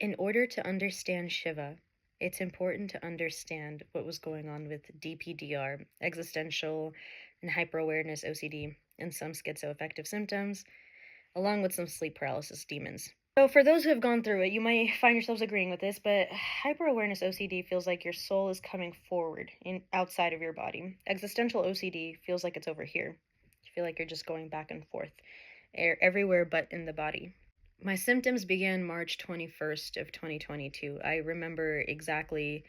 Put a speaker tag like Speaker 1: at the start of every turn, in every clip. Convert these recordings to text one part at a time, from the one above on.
Speaker 1: In order to understand Shiva, it's important to understand what was going on with DPDR, existential and hyperawareness OCD, and some schizoaffective symptoms, along with some sleep paralysis demons. So for those who have gone through it, you might find yourselves agreeing with this, but hyperawareness OCD feels like your soul is coming forward outside of your body. Existential OCD feels like it's over here. You feel like you're just going back and forth, everywhere but in the body. My symptoms began March 21st of 2022. I remember exactly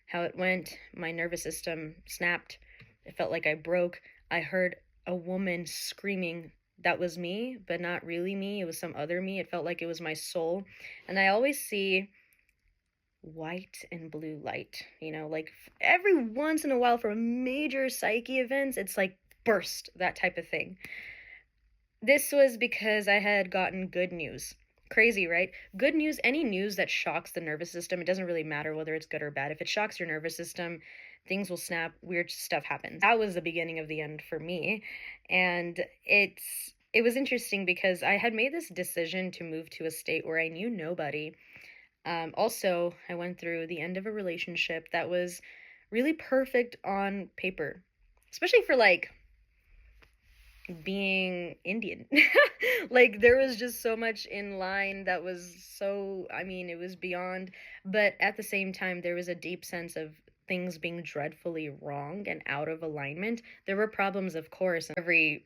Speaker 1: how it went. My nervous system snapped. It felt like I broke. I heard a woman screaming. That was me, but not really me. It was some other me. It felt like it was my soul. And I always see white and blue light, like every once in a while for major psyche events, it's like burst, that type of thing. This was because I had gotten good news. Crazy, right? Good news, any news that shocks the nervous system, it doesn't really matter whether it's good or bad. If it shocks your nervous system, things will snap, weird stuff happens. That was the beginning of the end for me. And it was interesting because I had made this decision to move to a state where I knew nobody. Also, I went through the end of a relationship that was really perfect on paper, especially for like being Indian. Like there was just so much in line that was so, it was beyond, but at the same time there was a deep sense of things being dreadfully wrong and out of alignment. There were problems, of course, every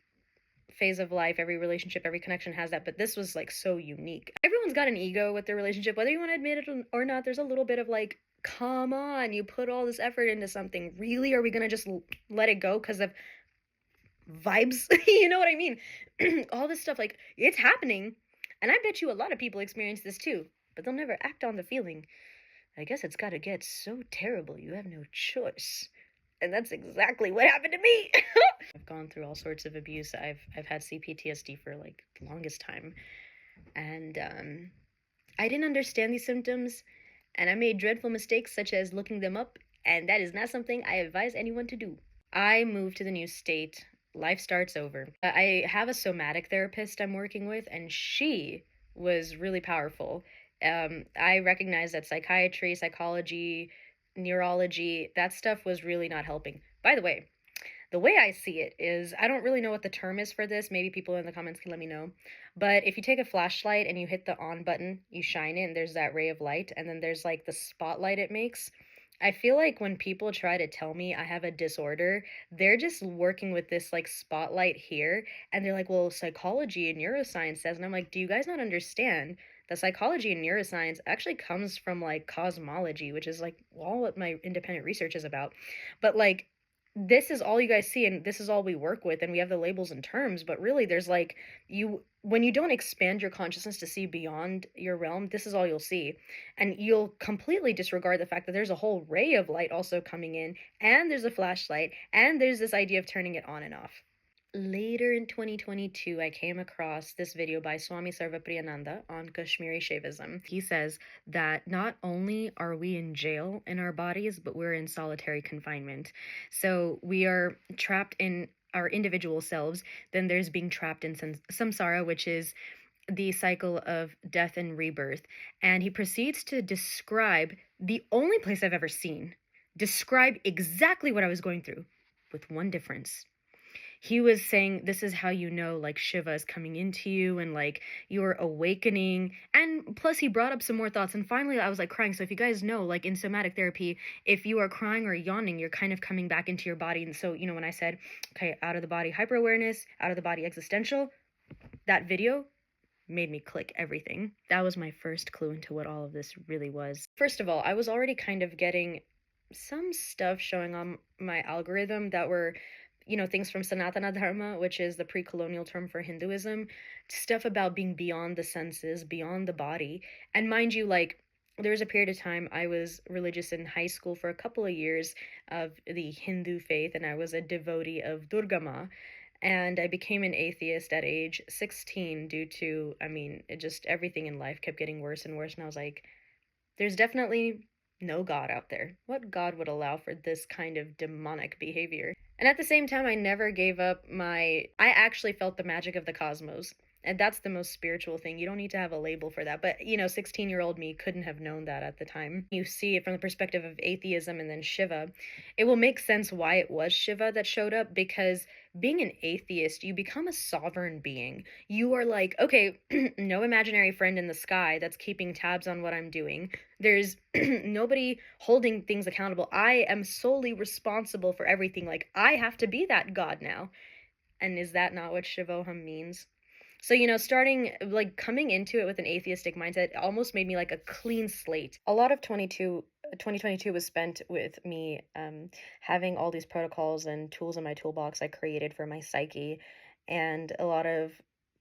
Speaker 1: phase of life, every relationship, every connection has that, but this was like so unique. Everyone's got an ego with their relationship, whether you want to admit it or not. There's a little bit of like, come on, you put all this effort into something, really? Are we gonna just let it go because of vibes? You know what I mean? All this stuff, like, it's happening, and I bet you a lot of people experience this too, but they'll never act on the feeling. I guess it's gotta get so terrible you have no choice. And that's exactly what happened to me. I've gone through all sorts of abuse. I've had CPTSD for like the longest time, and I didn't understand these symptoms, and I made dreadful mistakes such as looking them up, and that is not something I advise anyone to do. I moved to the new state. Life starts over. I have a somatic therapist I'm working with, and she was really powerful. I recognize that psychiatry, psychology, neurology, that stuff was really not helping. By the way I see it is, I don't really know what the term is for this. Maybe people in the comments can let me know. But if you take a flashlight and you hit the on button, you shine it, and there's that ray of light, and then there's like the spotlight it makes. I feel like when people try to tell me I have a disorder, they're just working with this like spotlight here, and they're like, well, psychology and neuroscience says, and I'm like, do you guys not understand that psychology and neuroscience actually comes from like cosmology, which is like all what my independent research is about. But like, this is all you guys see, and this is all we work with, and we have the labels and terms, but really there's like, when you don't expand your consciousness to see beyond your realm, this is all you'll see, and you'll completely disregard the fact that there's a whole ray of light also coming in, and there's a flashlight, and there's this idea of turning it on and off. Later in 2022, I came across this video by Swami Sarvapriyananda on Kashmiri Shaivism. He says that not only are we in jail in our bodies, but we're in solitary confinement. So we are trapped in our individual selves. Then there's being trapped in samsara, which is the cycle of death and rebirth. And he proceeds to describe the only place I've ever seen describe exactly what I was going through, with one difference. He was saying, this is how you know, like, Shiva is coming into you, and like you're awakening. And plus he brought up some more thoughts, and finally I was like crying. So if you guys know, like in somatic therapy, if you are crying or yawning, you're kind of coming back into your body. And so, when I said, okay, out of the body hyper awareness, out of the body existential, that video made me click everything. That was my first clue into what all of this really was. First of all, I was already kind of getting some stuff showing on my algorithm that were, things from Sanatana Dharma, which is the pre-colonial term for Hinduism, stuff about being beyond the senses, beyond the body. And mind you, like, there was a period of time I was religious in high school for a couple of years of the Hindu faith, and I was a devotee of Durga Ma. And I became an atheist at age 16 due to, everything in life kept getting worse and worse. And I was like, there's definitely no God out there. What God would allow for this kind of demonic behavior? And at the same time, I never gave up I actually felt the magic of the cosmos. And that's the most spiritual thing. You don't need to have a label for that. But, 16-year-old me couldn't have known that at the time. You see it from the perspective of atheism and then Shiva. It will make sense why it was Shiva that showed up, because being an atheist, you become a sovereign being. You are like, okay, no imaginary friend in the sky that's keeping tabs on what I'm doing. There's nobody holding things accountable. I am solely responsible for everything. Like, I have to be that god now. And is that not what Shivoham means? So, starting like coming into it with an atheistic mindset almost made me like a clean slate. A lot of 2022 was spent with me having all these protocols and tools in my toolbox I created for my psyche, and a lot of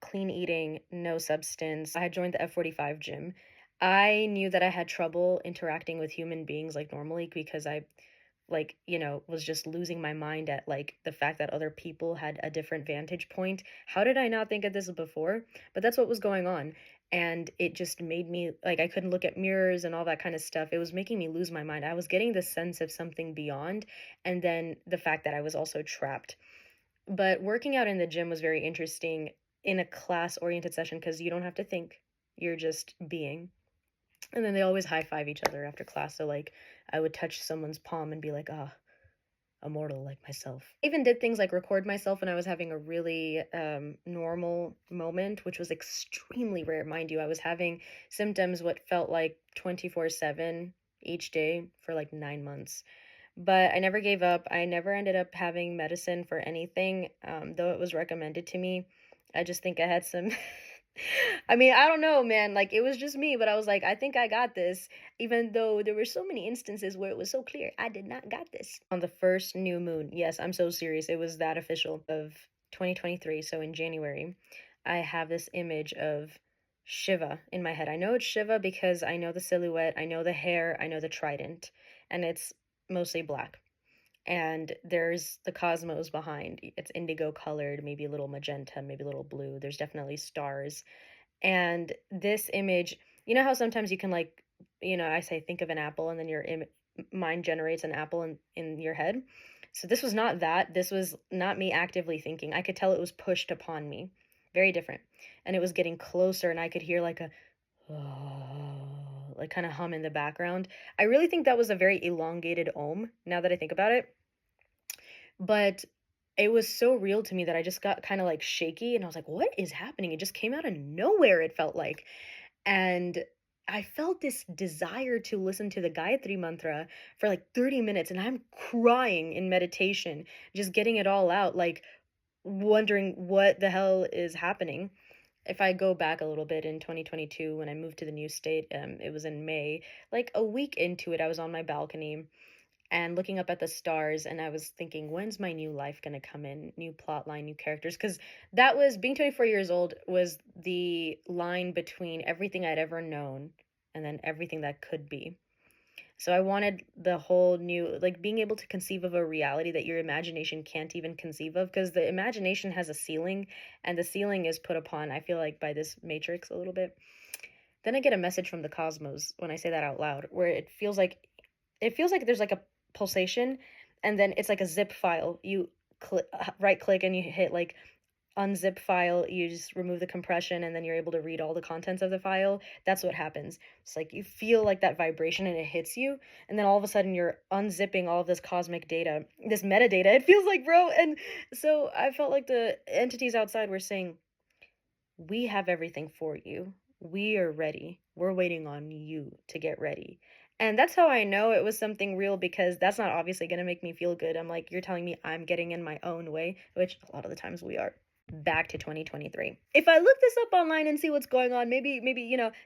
Speaker 1: clean eating, no substance. I had joined the F45 gym. I knew that I had trouble interacting with human beings like normally because I like, was just losing my mind at like the fact that other people had a different vantage point. How did I not think of this before? But that's what was going on. And it just made me like I couldn't look at mirrors and all that kind of stuff. It was making me lose my mind. I was getting this sense of something beyond, and then the fact that I was also trapped. But working out in the gym was very interesting in a class oriented session because you don't have to think, you're just being. And then they always high five each other after class. So, like, I would touch someone's palm and be like, ah, immortal like myself. I even did things like record myself when I was having a really normal moment, which was extremely rare. Mind you, I was having symptoms what felt like 24/7 each day for like 9 months. But I never gave up. I never ended up having medicine for anything, though it was recommended to me. I just think I had some. I mean, I don't know, man. Like, it was just me, but I was like, I think I got this, even though there were so many instances where it was so clear I did not got this. On the first new moon, yes, I'm so serious. It was that official of 2023. So in January, I have this image of Shiva in my head. I know it's Shiva because I know the silhouette, I know the hair, I know the trident, and it's mostly black. And there's the cosmos behind. It's indigo colored, maybe a little magenta, maybe a little blue. There's definitely stars. And this image, you know how sometimes you can like, I say think of an apple and then your mind generates an apple in your head. So this was not that. This was not me actively thinking. I could tell it was pushed upon me. Very different. And it was getting closer, and I could hear like a like kind of hum in the background. I really think that was a very elongated ohm now that I think about it. But it was so real to me that I just got kind of like shaky, and I was like, what is happening? It just came out of nowhere, it felt like. And I felt this desire to listen to the Gayatri mantra for like 30 minutes, and I'm crying in meditation, just getting it all out, like wondering what the hell is happening. If I go back a little bit in 2022 when I moved to the new state, it was in May. Like a week into it, I was on my balcony and looking up at the stars, and I was thinking, when's my new life going to come in? New plot line, new characters. Because that was being 24 years old was the line between everything I'd ever known and then everything that could be. So I wanted the whole new, like being able to conceive of a reality that your imagination can't even conceive of, because the imagination has a ceiling, and the ceiling is put upon, I feel like, by this matrix a little bit. Then I get a message from the cosmos when I say that out loud, where it feels like there's like a pulsation, and then it's like a zip file. You right click and you hit like unzip file, you just remove the compression, and then you're able to read all the contents of the file. That's what happens. It's like you feel like that vibration and it hits you, and then all of a sudden you're unzipping all of this cosmic data, this metadata, it feels like, bro. And so I felt like the entities outside were saying, we have everything for you. We are ready. We're waiting on you to get ready. And that's how I know it was something real, because that's not obviously going to make me feel good. I'm like, you're telling me I'm getting in my own way, which a lot of the times we are. Back to 2023. If I look this up online and see what's going on, maybe,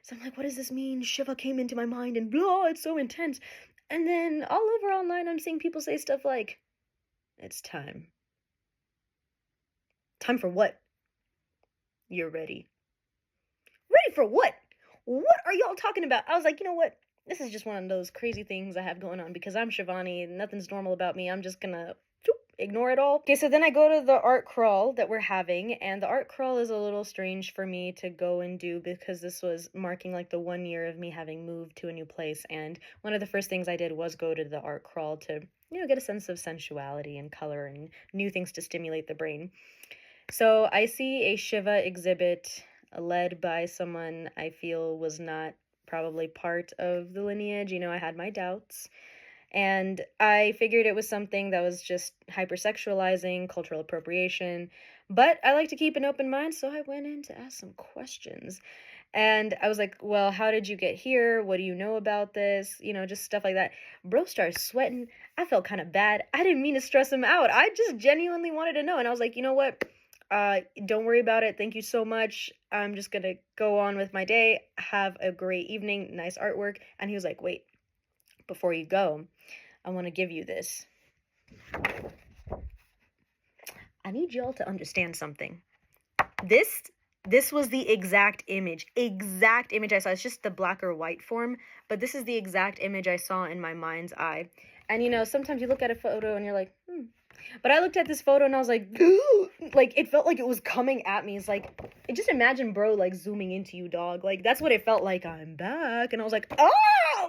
Speaker 1: so I'm like, what does this mean? Shiva came into my mind and blah, it's so intense. And then all over online, I'm seeing people say stuff like, it's time. Time for what? You're ready. Ready for what? What are y'all talking about? I was like, you know what? This is just one of those crazy things I have going on because I'm Shivani. Nothing's normal about me. I'm just gonna ignore it all. Okay, so then I go to the art crawl that we're having, and the art crawl is a little strange for me to go and do because this was marking like the 1 year of me having moved to a new place. And one of the first things I did was go to the art crawl to, get a sense of sensuality and color and new things to stimulate the brain. So I see a Shiva exhibit led by someone I feel was not probably part of the lineage. You know, I had my doubts. And I figured it was something that was just hypersexualizing, cultural appropriation. But I like to keep an open mind, so I went in to ask some questions. And I was like, well, how did you get here? What do you know about this? You know, just stuff like that. Bro started sweating. I felt kind of bad. I didn't mean to stress him out. I just genuinely wanted to know. And I was like, you know what? Don't worry about it. Thank you so much. I'm just going to go on with my day. Have a great evening. Nice artwork. And he was like, wait, before you go, I want to give you this. I need y'all to understand something. This was the exact image I saw. It's just the black or white form, but this is the exact image I saw in my mind's eye. And you know, sometimes you look at a photo and you're like, But I looked at this photo and I was like, like, it felt like it was coming at me. It's like, just imagine bro, like, zooming into you, dog. Like, that's what it felt like. I'm back. And I was like,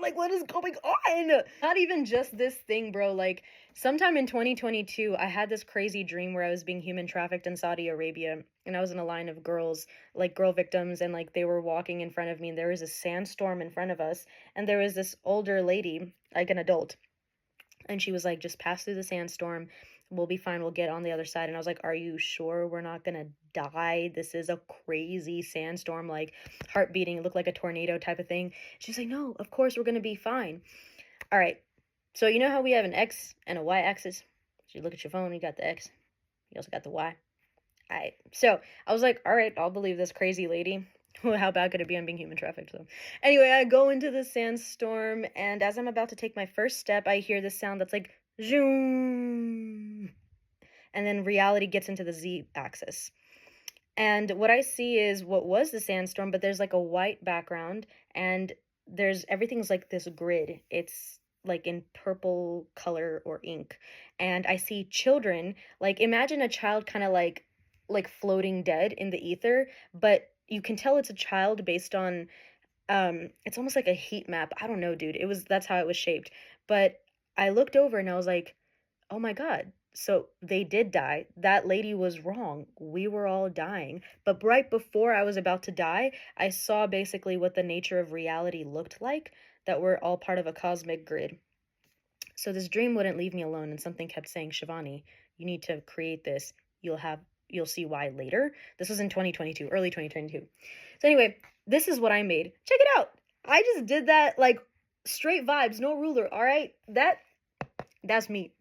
Speaker 1: like, what is going on? Not even just this thing, bro. Like, sometime in 2022, I had this crazy dream where I was being human trafficked in Saudi Arabia. And I was in a line of girls, like, girl victims. And, like, they were walking in front of me. And there was a sandstorm in front of us. And there was this older lady, like an adult. And she was like, just pass through the sandstorm. We'll be fine. We'll get on the other side. And I was like, are you sure we're not going to die? This is a crazy sandstorm, like heart beating. It looked like a tornado type of thing. She's like, no, of course we're going to be fine. All right. So you know how we have an X and a Y axis? So you look at your phone, you got the X. You also got the Y. All right. So I was like, all right, I'll believe this crazy lady. How bad could it be? I'm being human trafficked. So anyway, I go into the sandstorm, and as I'm about to take my first step, I hear this sound that's like zoom, and then reality gets into the Z axis. And what I see is what was the sandstorm, but there's like a white background, and everything's like this grid. It's like in purple color or ink. And I see children, like imagine a child kind of like floating dead in the ether, but you can tell it's a child based on it's almost like a heat map. I don't know, dude. That's how it was shaped. But I looked over and I was like, oh my God. So they did die. That lady was wrong. We were all dying. But right before I was about to die, I saw basically what the nature of reality looked like, that we're all part of a cosmic grid. So this dream wouldn't leave me alone, and something kept saying, Shivani, you need to create this. You'll see why later. This was in 2022, early 2022. So anyway, this is what I made. Check it out. I just did that, like, straight vibes, no ruler, all right? That's me.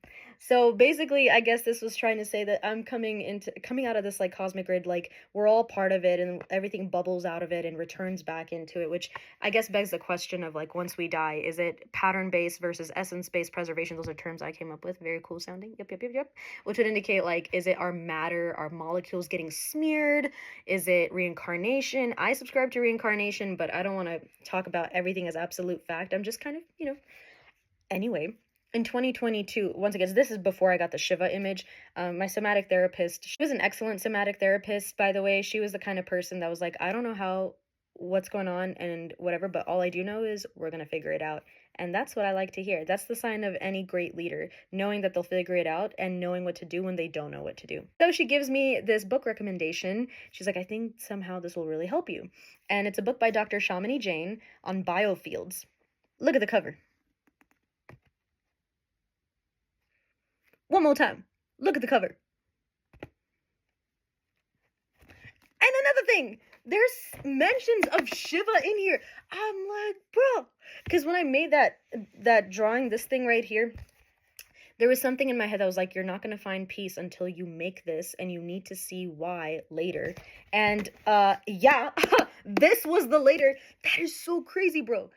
Speaker 1: So basically, I guess this was trying to say that I'm coming out of this like cosmic grid, like we're all part of it, and everything bubbles out of it and returns back into it, which I guess begs the question of like, once we die, is it pattern-based versus essence-based preservation? Those are terms I came up with. Very cool sounding. Yep. Which would indicate like, is it our matter, our molecules getting smeared? Is it reincarnation? I subscribe to reincarnation, but I don't want to talk about everything as absolute fact. I'm just kind of, Anyway, in 2022, once again, this is before I got the Shiva image, my somatic therapist, she was an excellent somatic therapist, by the way. She was the kind of person that was like, I don't know what's going on and whatever, but all I do know is we're going to figure it out. And that's what I like to hear. That's the sign of any great leader, knowing that they'll figure it out and knowing what to do when they don't know what to do. So she gives me this book recommendation. She's like, I think somehow this will really help you. And it's a book by Dr. Shamini Jain on biofields. Look at the cover. One more time. Look at the cover. And another thing, there's mentions of Shiva in here. I'm like, bro. Because when I made that drawing, this thing right here, there was something in my head that was like, you're not going to find peace until you make this, and you need to see why later. And yeah, this was the later. That is so crazy, bro.